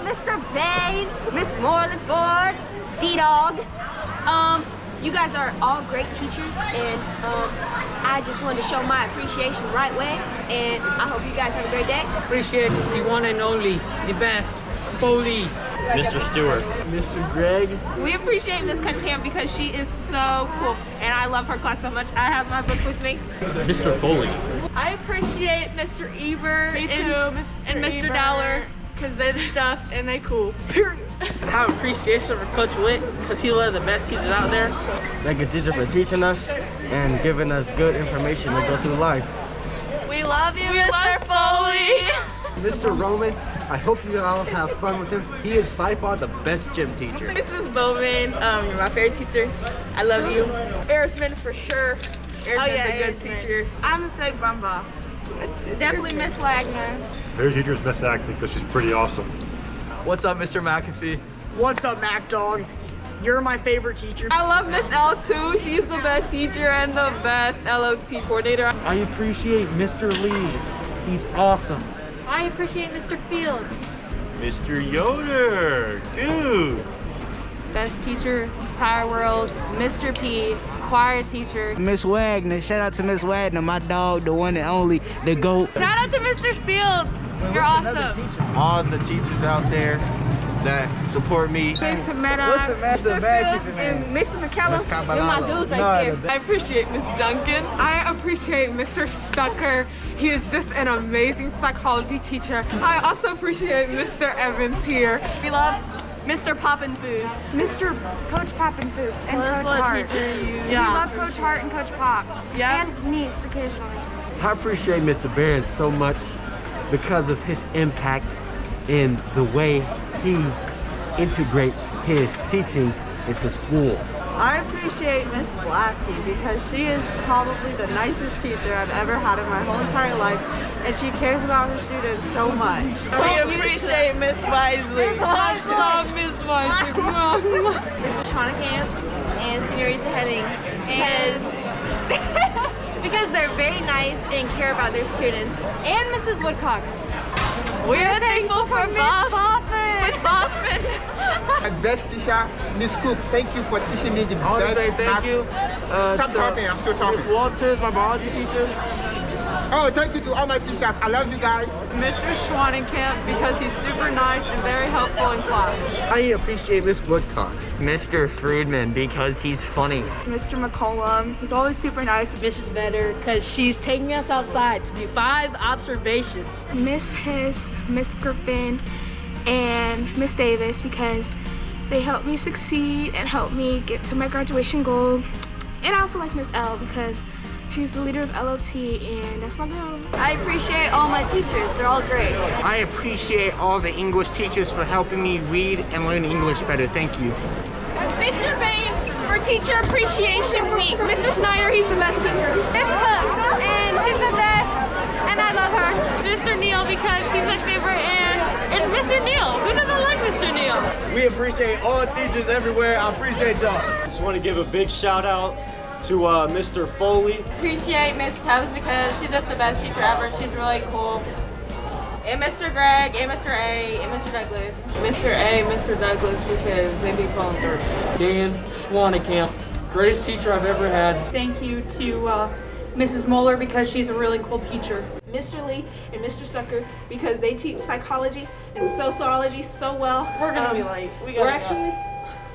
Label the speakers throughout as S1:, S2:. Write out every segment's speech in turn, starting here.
S1: Mr. Bain, Miss Moreland Ford, D-Dog. You guys are all great teachers, and I just wanted to show my appreciation the right way, and I hope you guys have a great day.
S2: Appreciate the one and only, the best, Foley.
S3: Mr. Stewart.
S4: Mr. Greg.
S5: We appreciate Miss Cunningham because she is so cool, and I love her class so much. I have my book with me.
S3: Mr. Foley.
S6: I appreciate Mr. Eber and Mr. Dowler because they do stuff and they cool. Period.
S4: I have appreciation for Coach Witt because he's one of the best teachers out there.
S7: Thank you, teacher, for teaching us and giving us good information to go through life.
S6: We love you, Mr. Foley.
S8: Mr. Roman, I hope you all have fun with him. He is by far the best gym teacher.
S6: Mrs. Bowman, you're my favorite teacher. I love you. Erisman for sure. Erisman's a good teacher.
S5: I'm gonna say Bumba.
S6: Definitely Miss Wagner.
S9: Her teacher's best acting because she's pretty awesome.
S10: What's up, Mr. McAfee?
S4: What's up, Mac Dog? You're my favorite teacher.
S6: I love Miss L too. She's the best teacher and the best LOT coordinator.
S7: I appreciate Mr. Lee. He's awesome.
S6: I appreciate Mr. Fields.
S9: Mr. Yoder, dude.
S6: Best teacher, entire world, Mr. P, choir teacher.
S7: Miss Wagner, shout out to Miss Wagner, my dog, the one and only, the GOAT.
S6: Shout out to Mr. Fields. You're awesome.
S8: All the teachers out there that support me.
S6: Mr. Meadows, Mr. Fields, and Mr. McCallum. You're my dudes right there. I appreciate Miss Duncan. I appreciate Mr. Stucker. He is just an amazing psychology teacher. I also appreciate Mr. Evans here. We love Mr. Poppinfoos. Mr. Coach Poppinfoos and Coach Hart. We love Coach Hart and Coach Pop. Yeah. And niece occasionally.
S7: I appreciate Mr. Barron so much because of his impact in the way he integrates his teachings into school.
S5: I appreciate Miss Blasky because she is probably the nicest teacher I've ever had in my whole entire life, and she cares about her students so much. We appreciate Miss Wisely. I love Miss Wisely.
S6: Mr. Schwannekamp and Senorita Henning because they're very nice and care about their students. And Mrs. Woodcock. We're thankful for Miss Boffin.
S8: My best teacher, Miss Cook, thank you for teaching me the best.
S10: I want to say thank you.
S8: Stop talking, I'm still talking.
S10: Miss Walters, my biology teacher.
S8: Oh, thank you to all my teachers. I love you guys.
S6: Mr. Schwannekamp because he's super nice and very helpful in class.
S8: I appreciate Miss Woodcock.
S7: Mr. Friedman because he's funny.
S5: Mr. McCollum, he's always super nice.
S4: Mrs. Vedder, because she's taking us outside to do 5 observations.
S11: Miss Hiss, Miss Griffin, and Miss Davis because they help me succeed and help me get to my graduation goal. And I also like Miss L because she's the leader of LOT and that's my girl.
S6: I appreciate all my teachers. They're all great.
S2: I appreciate all the English teachers for helping me read and learn English better. Thank you.
S6: Mr. Bain for Teacher Appreciation Week. Mr. Snyder, he's the best teacher. Miss Cook, and she's the best, and I love her. Mr. Neal because he's my favorite, and Mr. Neal. Who doesn't like Mr. Neal?
S4: We appreciate all teachers everywhere. I appreciate y'all.
S3: Just want to give a big shout out to Mr. Foley.
S5: Appreciate Miss Tubbs because she's just the best teacher ever. She's really cool. And Mr. Greg, and Mr. A, and Mr. Douglas. Mr. A, Mr. Douglas because they be calling thirds.
S4: Dan Schwannekamp, greatest teacher I've ever had.
S12: Thank you to Mrs. Moeller because she's a really cool teacher.
S5: Mr. Lee and Mr. Stucker because they teach psychology and sociology so well.
S12: We're gonna be late.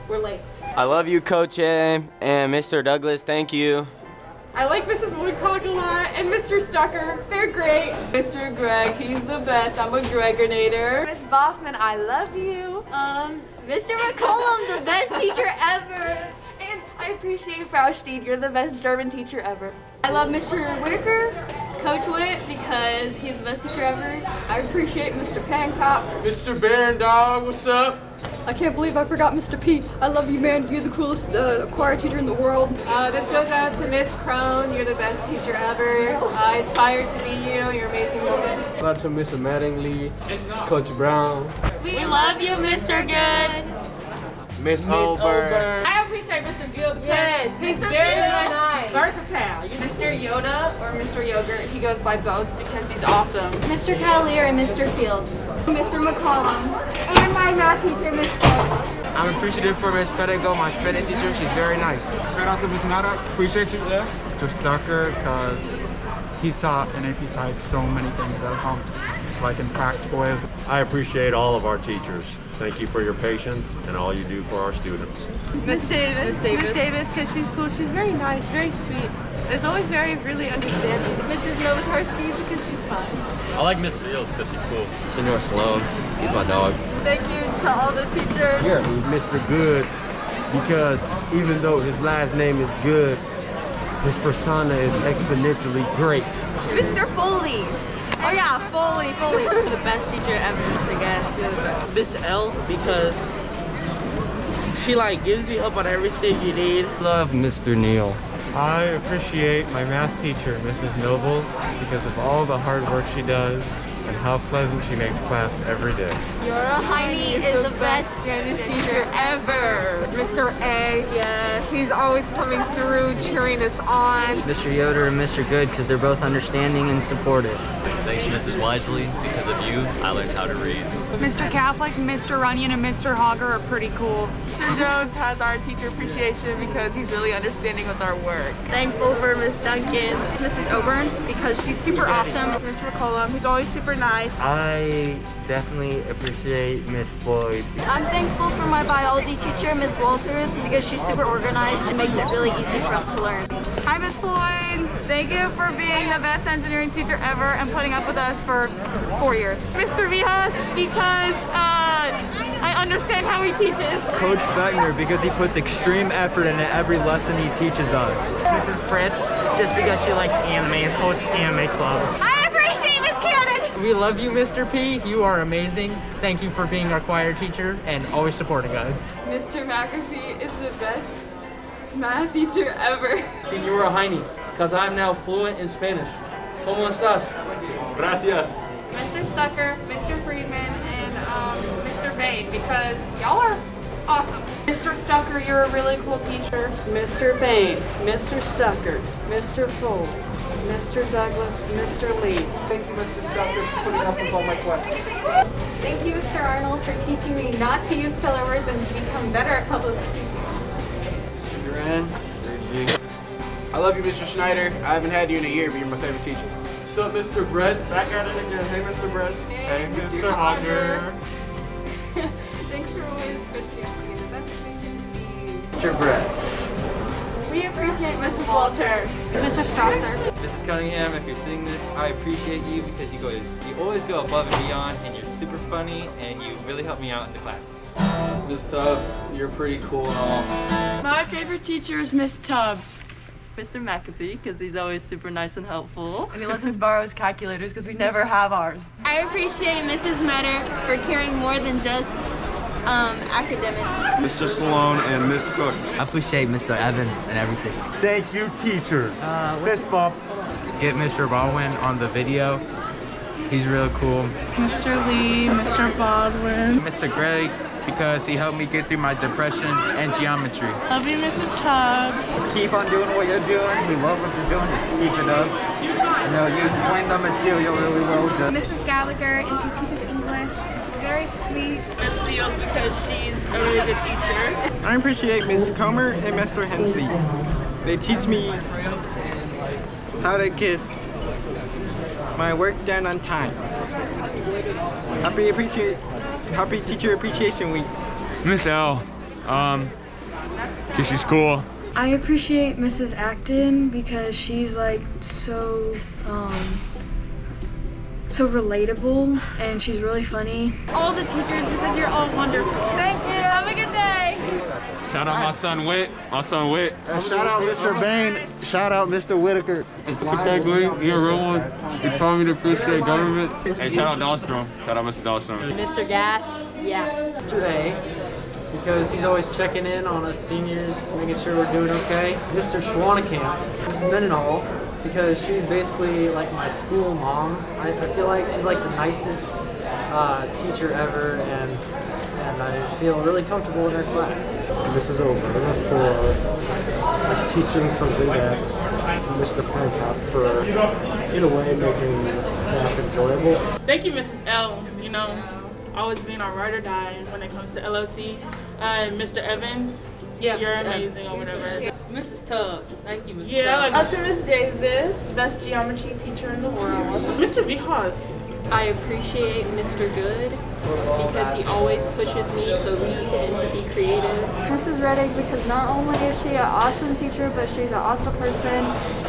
S5: We're late.
S10: I love you, Coach A, and Mr. Douglas, thank you.
S6: I like Mrs. Woodcock a lot, and Mr. Stucker. They're great. Mr. Greg, he's the best. I'm a Greginator. Miss Boffman, I love you. Mr. McCollum, the best teacher ever. And I appreciate Frau Steed. You're the best German teacher ever. I love Mr. Whitaker, Coach Witt, because he's the best teacher ever. I appreciate Mr. Pancock.
S4: Mr. Barron, dog, what's up?
S6: I can't believe I forgot Mr. P. I love you, man. You're the coolest choir teacher in the world.
S5: This goes out to Miss Crone. You're the best teacher ever. I aspire to be you. You're an amazing woman.
S4: Shout out to Mr. Mattingly, Coach Brown.
S5: We love you, Mr. Good.
S10: Miss Holberg.
S6: I appreciate Mr. Gill because he's very nice. Versatile.
S5: Mr. Yoda or Mr. Yogurt. He goes by both because he's awesome.
S6: Mr. Cavalier and Mr. Fields.
S11: Mr. McCollum and my math teacher, Miss Cook.
S10: I'm appreciative for Miss Pedigo, my Spanish teacher. She's very nice.
S3: Shout out to Miss Maddox. Appreciate you. Yeah.
S13: Mr. Stucker, because he's taught in AP Psych so many things that have helped, like in practical ways.
S9: I appreciate all of our teachers. Thank you for your patience and all you do for our students.
S5: Miss Davis. Miss Davis, because she's cool. She's very nice, very sweet. Is always really understanding.
S6: Mrs. Novotarski because she's fun.
S9: I like Miss Fields because she's cool.
S10: Senor Sloan, he's my dog.
S5: Thank you to all the teachers.
S7: Yeah, Mr. Good, because even though his last name is Good, his persona is exponentially great.
S6: Mr. Foley. Oh yeah, Foley.
S4: The best teacher ever, Mr. Gas. Miss L, because she like gives you help on everything you need.
S10: Love Mr. Neal.
S13: I appreciate my math teacher, Mrs. Noble, because of all the hard work she does and how pleasant she makes class every day.
S6: Heine is the best Spanish teacher ever. Mr. A, yes, he's always coming through, cheering us on.
S10: Mr. Yoder and Mr. Good, because they're both understanding and supportive.
S14: Thanks, Mrs. Wisely. Because of you, I learned how to read.
S12: Mr. Catholic, Mr. Runyon, and Mr. Hogger are pretty cool.
S5: Mr. Jones has our teacher appreciation because he's really understanding with our work.
S6: Thankful for Miss Duncan. Mrs. Oburn, because she's super awesome.
S5: Mr. McCollum, he's always super nice.
S7: I definitely appreciate Miss Boyd.
S11: I'm thankful for my biology teacher, Miss Walters, because she's super organized and makes it really easy for us to learn.
S6: Hi, Miss Floyd. Thank you for being the best engineering teacher ever and putting up with us for 4 years. Mr. Vijas, because I understand how he teaches.
S3: Coach Beckner, because he puts extreme effort into every lesson he teaches us.
S10: Mrs. Fritz, just because she likes anime and coaches anime club.
S6: I appreciate Miss Cannon.
S10: We love you, Mr. P. You are amazing. Thank you for being our choir teacher and always supporting us.
S5: Mr. McAfee is the best math teacher ever.
S4: Senora Heine, because I'm now fluent in Spanish. ¿Cómo estás?
S9: Gracias.
S6: Mr. Stucker, Mr. Friedman, and Mr. Bain, because y'all are awesome.
S12: Mr. Stucker, you're a really cool teacher.
S4: Mr. Bain, Mr. Stucker, Mr. Fole, Mr. Douglas, Mr. Lee. Thank you, Mr. Stucker, for putting up with all my questions.
S6: Thank you, Mr. Arnold, for teaching me not to use filler words and to become better at public speaking.
S10: I love you, Mr. Schneider. I haven't had you in a year, but you're my favorite teacher.
S3: What's up, Mr. Bretz? Back at it again. Hey, Mr. Bretz. Hey, Mr. Hogger.
S6: Thanks for always pushing out for me. The best thing can be.
S3: Mr. Bretz.
S5: We appreciate Mrs. Walter.
S12: Mr. Strasser.
S10: Mrs. Cunningham, if you're seeing this, I appreciate you because you always go above and beyond, and you're super funny, and you really help me out in the class.
S3: Miss Tubbs, you're pretty cool and all.
S5: My favorite teacher is Miss Tubbs. Mr. McAfee, because he's always super nice and helpful. And he lets us borrow his calculators because we never have ours.
S11: I appreciate Mrs. Metter for caring more than just academics.
S3: Mr. Sloan and Miss Cook.
S10: I appreciate Mr. Evans and everything.
S13: Thank you, teachers. Fist bump.
S10: Get Mr. Baldwin on the video. He's real cool.
S5: Mr. Lee, Mr. Baldwin.
S10: Mr. Greg, because he helped me get through my depression and geometry.
S5: Love you, Mrs. Tubbs.
S3: Keep on doing what you're doing. We love what you're doing. Just keep it up. You know, you explain the material really well.
S11: Mrs. Gallagher, and she teaches English. She's very sweet.
S4: Miss Fields, because she's a really good teacher.
S13: I appreciate Ms. Comer and Mr. Hensley. They teach me how to get my work done on time. Happy Teacher Appreciation Week.
S3: Miss L, because she's cool.
S11: I appreciate Mrs. Acton because she's like so relatable and she's really funny.
S6: All the teachers, because you're all wonderful. Thank you. Have a good day.
S3: Shout out my son Whit.
S13: Shout out Mr. Bain. Shout out Mr. Whitaker.
S3: You're a real one. You taught me to appreciate government. Hey, shout out Dahlstrom. Shout out Mr. Dahlstrom.
S4: Mr. Gas, yeah.
S3: Mr. A, because he's always checking in on us seniors, making sure we're doing okay. Mr. Schwanekamp, Mrs. Mendenhall, because she's basically like my school mom. I feel like she's like the nicest teacher ever, and I feel really comfortable in her class.
S13: Mrs. Ober for teaching something that's Mr. Pankop for, in a way, making math enjoyable.
S4: Thank you, Mrs. L. You know,
S15: always being our ride or die when it comes to LOT. Mr. Evans, you're
S5: Mr.
S15: amazing
S5: Evans.
S15: or whatever.
S5: Mrs. Tubbs. Thank you, Mrs.
S15: Yeah,
S5: Tubbs.
S15: to Miss Davis, best geometry teacher in the world. Mr. Vihas.
S16: I appreciate Mr. Good because he always pushes me to lead and to be creative.
S17: Mrs. Reddick, because not only is she an awesome teacher, but she's an awesome person,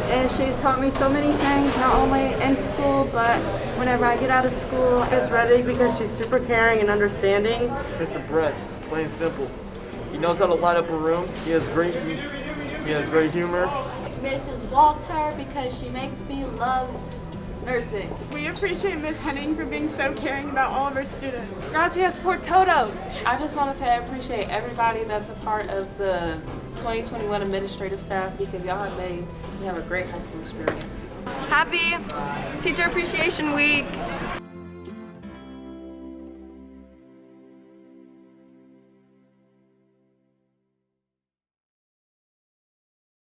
S17: and she's taught me so many things, not only in school, but whenever I get out of school.
S3: Miss Reddick, because she's super caring and understanding. Mr. Brett, plain simple. He knows how to light up a room. He has great humor.
S18: Mrs. Walter, because she makes me love nursing.
S6: We appreciate Miss Henning for being so caring about all of our students. Gracias por todo.
S16: I just want to say I appreciate everybody that's a part of the 2021 administrative staff because y'all have made me have a great high school experience.
S6: Happy Teacher Appreciation Week.